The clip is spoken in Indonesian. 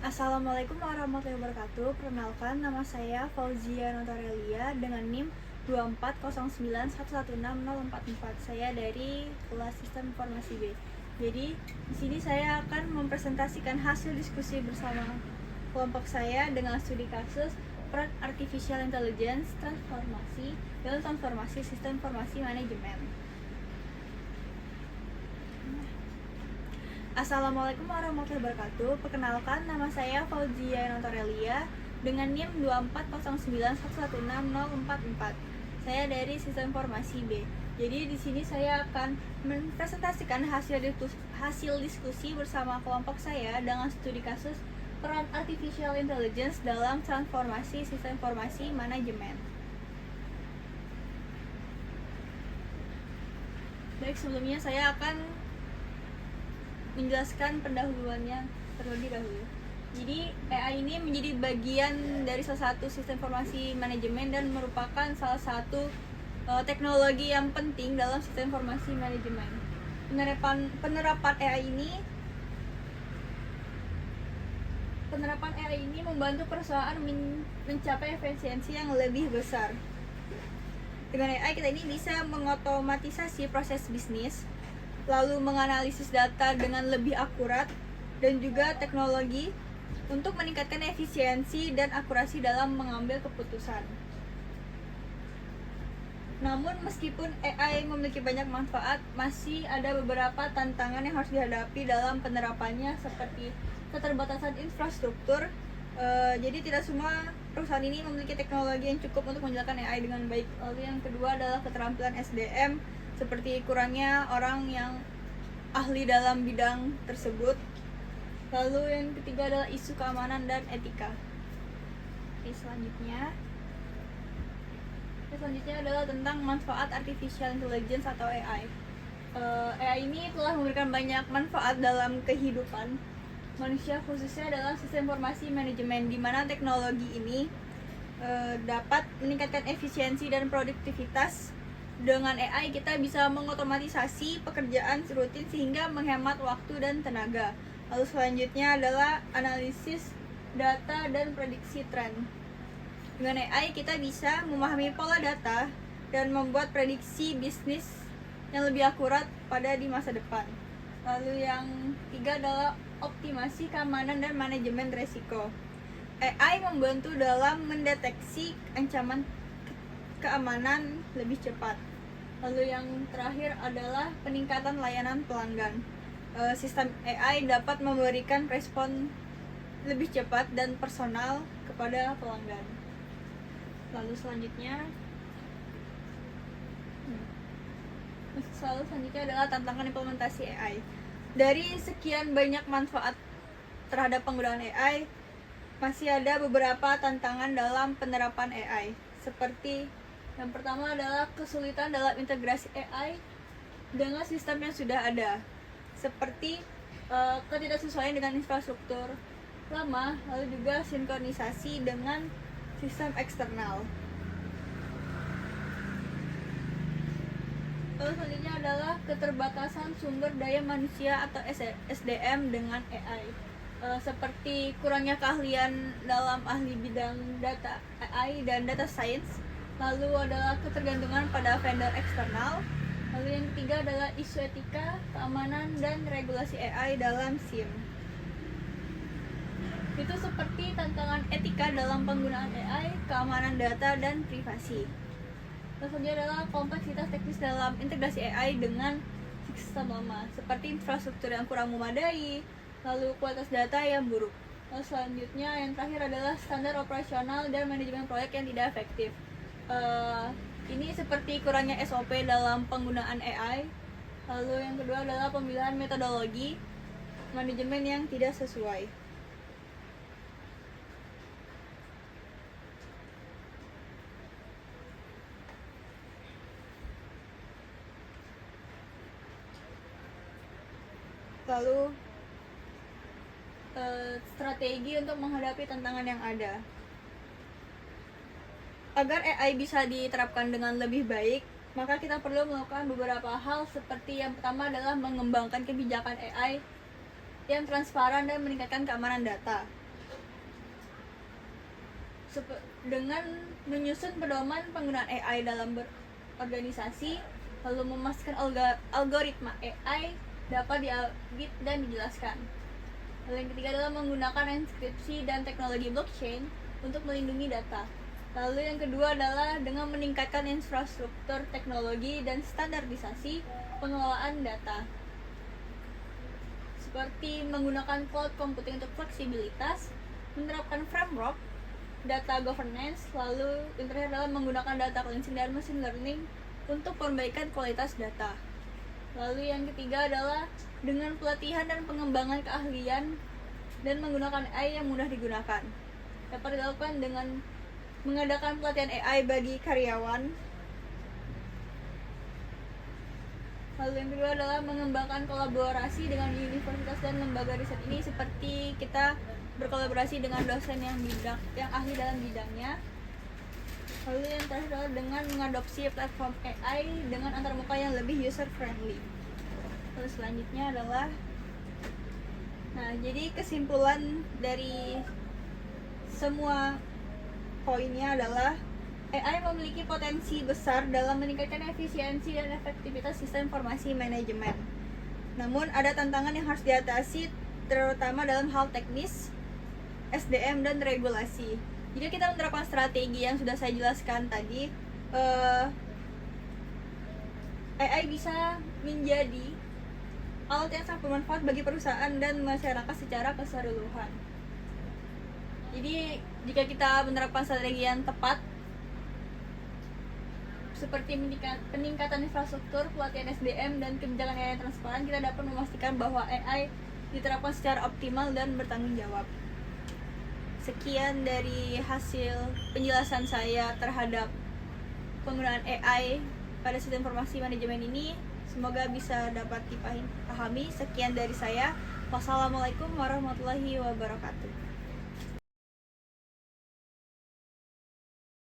Assalamualaikum warahmatullahi wabarakatuh. Perkenalkan, nama saya Fauzia Notarelia dengan NIM 24091160044. Saya dari kelas Sistem Informasi B. Jadi, di sini saya akan mempresentasikan hasil diskusi bersama kelompok saya dengan studi kasus peran Artificial Intelligence transformasi dalam transformasi sistem informasi manajemen. Assalamualaikum warahmatullahi wabarakatuh. Perkenalkan, nama saya Fauzia Notarelia dengan NIM 24091160044. Saya dari Sistem Informasi B. Jadi di sini saya akan mempresentasikan hasil diskusi bersama kelompok saya dengan studi kasus peran Artificial Intelligence dalam transformasi sistem informasi manajemen. Baik, sebelumnya saya akan menjelaskan pendahuluannya terlebih dahulu. Jadi AI ini menjadi bagian dari salah satu sistem informasi manajemen dan merupakan salah satu teknologi yang penting dalam sistem informasi manajemen. Penerapan AI ini membantu perusahaan mencapai efisiensi yang lebih besar. Dengan AI kita ini bisa mengotomatisasi proses bisnis, lalu menganalisis data dengan lebih akurat, dan juga teknologi untuk meningkatkan efisiensi dan akurasi dalam mengambil keputusan. Namun meskipun AI memiliki banyak manfaat, masih ada beberapa tantangan yang harus dihadapi dalam penerapannya, seperti keterbatasan infrastruktur. Jadi tidak semua perusahaan ini memiliki teknologi yang cukup untuk menjalankan AI dengan baik. Lalu yang kedua adalah keterampilan SDM, seperti kurangnya orang yang ahli dalam bidang tersebut. Lalu yang ketiga adalah isu keamanan dan etika. Selanjutnya adalah tentang manfaat Artificial Intelligence atau AI. AI ini telah memberikan banyak manfaat dalam kehidupan manusia, khususnya dalam sistem informasi manajemen, di mana teknologi ini dapat meningkatkan efisiensi dan produktivitas. Dengan AI kita bisa mengotomatisasi pekerjaan rutin sehingga menghemat waktu dan tenaga. Lalu selanjutnya adalah analisis data dan prediksi tren. Dengan AI kita bisa memahami pola data dan membuat prediksi bisnis yang lebih akurat di masa depan. Lalu yang ketiga adalah optimasi keamanan dan manajemen risiko. AI membantu dalam mendeteksi ancaman keamanan lebih cepat. Lalu yang terakhir adalah peningkatan layanan pelanggan. Sistem AI dapat memberikan respon lebih cepat dan personal kepada pelanggan. Lalu selanjutnya adalah tantangan implementasi AI. Dari sekian banyak manfaat terhadap penggunaan AI, masih ada beberapa tantangan dalam penerapan AI, seperti yang pertama adalah kesulitan dalam integrasi AI dengan sistem yang sudah ada, seperti ketidaksesuaian dengan infrastruktur lama, lalu juga sinkronisasi dengan sistem eksternal. Lalu selanjutnya adalah keterbatasan sumber daya manusia atau SDM dengan AI, seperti kurangnya keahlian dalam ahli bidang data AI dan data science. Lalu adalah ketergantungan pada vendor eksternal. Lalu yang ketiga adalah isu etika, keamanan, dan regulasi AI dalam SIM. Itu seperti tantangan etika dalam penggunaan AI, keamanan data, dan privasi. Lalu selanjutnya adalah kompleksitas teknis dalam integrasi AI dengan sistem lama, seperti infrastruktur yang kurang memadai, lalu kualitas data yang buruk. Lalu selanjutnya yang terakhir adalah standar operasional dan manajemen proyek yang tidak efektif. Ini seperti kurangnya SOP dalam penggunaan AI. Lalu yang kedua adalah pemilihan metodologi manajemen yang tidak sesuai. Lalu strategi untuk menghadapi tantangan yang ada. Agar AI bisa diterapkan dengan lebih baik, maka kita perlu melakukan beberapa hal, seperti yang pertama adalah mengembangkan kebijakan AI yang transparan dan meningkatkan keamanan data. dengan menyusun pedoman penggunaan AI dalam berorganisasi, lalu memastikan algoritma AI dapat diaudit dan dijelaskan. Lalu yang ketiga adalah menggunakan enkripsi dan teknologi blockchain untuk melindungi data. Lalu yang kedua adalah dengan meningkatkan infrastruktur teknologi dan standarisasi pengelolaan data, seperti menggunakan cloud computing untuk fleksibilitas, menerapkan framework data governance. Lalu yang terakhir adalah menggunakan data cleansing dan machine learning untuk perbaikan kualitas data. Lalu yang ketiga adalah dengan pelatihan dan pengembangan keahlian dan menggunakan AI yang mudah digunakan. Dapat dilakukan dengan mengadakan pelatihan AI bagi karyawan. Lalu yang kedua adalah mengembangkan kolaborasi dengan universitas dan lembaga riset ini, seperti kita berkolaborasi dengan dosen yang ahli dalam bidangnya. Lalu yang terakhir adalah dengan mengadopsi platform AI dengan antarmuka yang lebih user friendly. Lalu selanjutnya adalah, jadi kesimpulan dari semua poinnya adalah AI memiliki potensi besar dalam meningkatkan efisiensi dan efektivitas sistem informasi manajemen. Namun ada tantangan yang harus diatasi, terutama dalam hal teknis, SDM, dan regulasi. Jika kita menerapkan strategi yang sudah saya jelaskan tadi, AI bisa menjadi alat yang sangat bermanfaat bagi perusahaan dan masyarakat secara keseluruhan. Jadi jika kita menerapkan strategi yang tepat, seperti peningkatan infrastruktur, pelatihan SDM, dan kebijakan AI yang transparan, kita dapat memastikan bahwa AI diterapkan secara optimal dan bertanggung jawab. Sekian dari hasil penjelasan saya terhadap penggunaan AI pada sistem informasi manajemen ini. Semoga bisa dapat dipahami. Sekian dari saya. Wassalamualaikum warahmatullahi wabarakatuh.